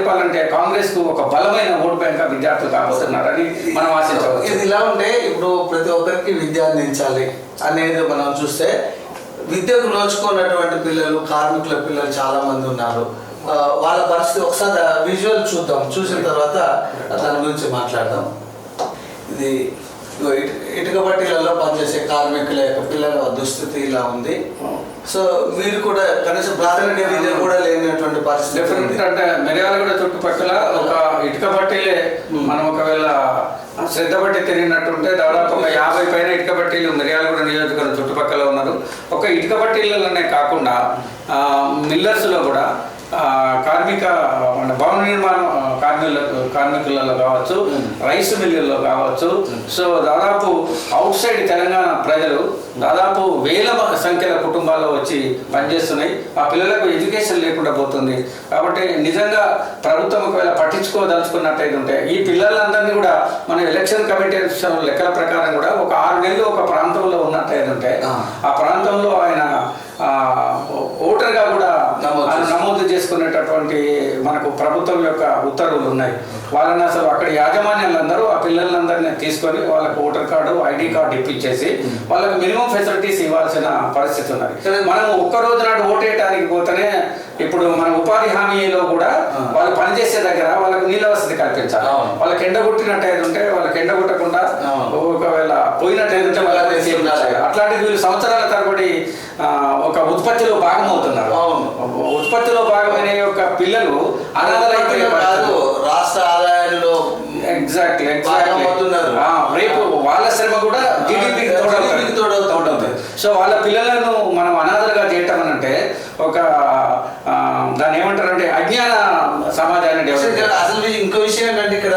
చెప్పాలంటే కాంగ్రెస్ కు ఒక బలమైన ఓటు బ్యాంక్ విద్యార్థులు కాబోతున్నారని మనం ఆశించవచ్చు. ఇది ఇలా ఉంటే ఇప్పుడు ప్రతి ఒక్కరికి విద్య అందించాలి అనేది మనం చూస్తే విద్యకు నోచుకున్నటువంటి పిల్లలు, కార్మికుల పిల్లలు చాలా మంది ఉన్నారు. వాళ్ళ పరిస్థితి ఒకసారి విజువల్ చూద్దాం, చూసిన తర్వాత దాని గురించి మాట్లాడదాం. ఇది ఇటుక బట్టీలలో పనిచేసే కార్మికుల యొక్క పిల్లల దుస్థితి ఇలా ఉంది. సో మీరు కూడా కనీసం ప్రాథమిక విద్య కూడా లేనటువంటి పరిస్థితి. అంటే మిర్యాలగూడ చుట్టుపక్కల ఒక ఇటుక బట్టీలే మనం ఒకవేళ శ్రద్ధ బట్టి తిరిగినట్టుంటే దాదాపు ఒక 50 పైన ఇటుక బట్టీలు మిర్యాలగూడ నియోజకవర్గం చుట్టుపక్కల ఉన్నారు. ఒక ఇటుక బట్టీలలోనే కాకుండా మిల్లర్స్లో కూడా కార్మిక భవన నిర్మాణ కార్మికులలో కావచ్చు, రైస్ మిల్లుల్లో కావచ్చు. సో దాదాపు అవుట్ సైడ్ తెలంగాణ ప్రజలు దాదాపు వేల సంఖ్యల కుటుంబాల్లో వచ్చి పనిచేస్తున్నాయి. ఆ పిల్లలకు ఎడ్యుకేషన్ లేకుండా పోతుంది. కాబట్టి నిజంగా ప్రభుత్వం ఒకవేళ పట్టించుకోదలుచుకున్నట్టయితే ఉంటే ఈ పిల్లలందరినీ కూడా మన ఎలక్షన్ కమిటీ లెక్కల ప్రకారం కూడా ఒక 6 నెలలు ఒక ప్రాంతంలో ఉన్నట్టయితే ఉంటే ఆ ప్రాంతంలో ఆయన ఓటర్గా కూడా నమోదు చేసుకునేటటువంటి మనకు ప్రభుత్వం యొక్క ఉత్తర్వులు ఉన్నాయి. వాళ్ళని అసలు అక్కడ యాజమాన్యాలందరూ ఆ పిల్లలందరినీ తీసుకొని వాళ్ళకు ఓటర్ కార్డు, ఐడి కార్డు ఇప్పించేసి వాళ్ళకి మినిమం ఫెసిలిటీస్ ఇవ్వాల్సిన పరిస్థితి ఉన్నది. మనం ఒక్కరోజు నాడు ఓటేయడానికి పోతేనే ఇప్పుడు మన ఉపాధి హామీలో కూడా వాళ్ళు పనిచేసే దగ్గర వాళ్ళకు నీళ్ళ వసతి కల్పించాలి. వాళ్ళకి ఎండ కొట్టినట్టయితే ఉంటే వాళ్ళకి ఎండ కొట్టకుండా, ఒకవేళ పోయినట్టయితే ఉంటే వాళ్ళకి అట్లాంటి వీళ్ళు సంవత్సరాల తరబడి ఒక ఉత్పత్తిలో భాగం అవుతున్నారు. ఉత్పత్తిలో భాగమైన యొక్క పిల్లలు అనాథలైపోయారు. రాష్ట్ర ఆదాయంలో ఎగ్జాక్ట్లీ రేపు వాళ్ళ శ్రమ కూడా జీడీపీకి తోడవుతుంది. సో వాళ్ళ పిల్లలను మనం అనాథలుగా చేయటం అని అంటే ఒక దాన్ని ఏమంటారంటే అజ్ఞాన సమాజాన్ని డెవలప్. అసలు ఇంకో విషయం ఏంటంటే ఇక్కడ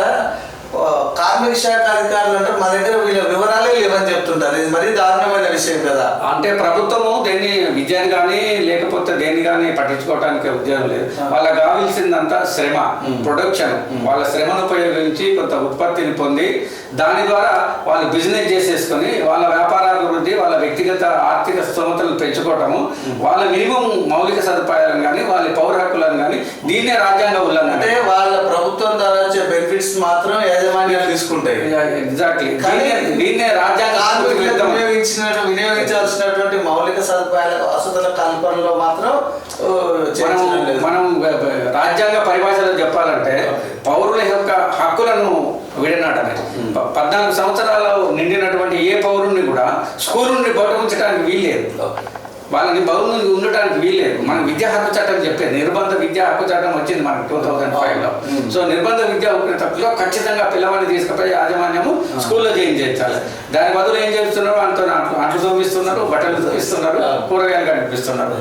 కార్మిక శాఖ అధికారులు అంటే మా దగ్గర వీళ్ళ వివరాలే లేవని చెప్తుంటారు. ఇది మరీ దారుణమైన విషయం కదా. అంటే ప్రభుత్వము దేన్ని విద్యను కానీ లేకపోతే దేన్ని కానీ పట్టించుకోవడానికి ఉద్యోగం లేదు. వాళ్ళకి కావాల్సిందంతా శ్రమ, ప్రొడక్షన్. వాళ్ళ శ్రమను ఉపయోగించి కొంత ఉత్పత్తిని పొంది దాని ద్వారా వాళ్ళు బిజినెస్ చేసేసుకొని వాళ్ళ వ్యాపారాభివృద్ధి, వాళ్ళ వ్యక్తిగత ఆర్థిక స్తోమతలు పెంచుకోవటము, వాళ్ళ మినిమం మౌలిక సదుపాయాలను కానీ వాళ్ళ పౌర హక్కులను కానీ దీన్నే రాజ్యాంగ ఉల్లంఘన. అంటే వాళ్ళ ప్రభుత్వం ద్వారా వచ్చే బెనిఫిట్స్ మాత్రం యాజమాన్యాలు తీసుకుంటాయి. ఎగ్జాక్ట్లీ. దీన్నే రాజ్యాంగ వినియోగించాల్సినటువంటి మౌలిక సదుపాయాల వసతుల కల్పనలో మాత్రం మనం రాజ్యాంగ పరిభాషలో చెప్పాలంటే పౌరుల యొక్క హక్కులను విడనాటమే. 14 సంవత్సరాలు నిండినటువంటి ఏ పౌరుని కూడా స్కూల్ నుండి బయట ఉంచడానికి వీల్లేదు. వాళ్ళని బౌరు నుండి ఉండటానికి వీల్లేదు. మన విద్యా హక్కు చట్టం చెప్పేది. నిర్బంధ విద్యా హక్కు చట్టం వచ్చింది మనకు 2005లో. సో నిర్బంధ విద్యా తప్పులో ఖచ్చితంగా పిల్లవాడిని తీసుకుపోయి యాజమాన్యము స్కూల్లో జాయిన్ చేయించాలి. దాని బదులు ఏం చేస్తున్నారు? అంత అంట్లు తోమిస్తున్నారు, బట్టలు తోమిస్తున్నారు, కూరగాయలు కనిపిస్తున్నారు.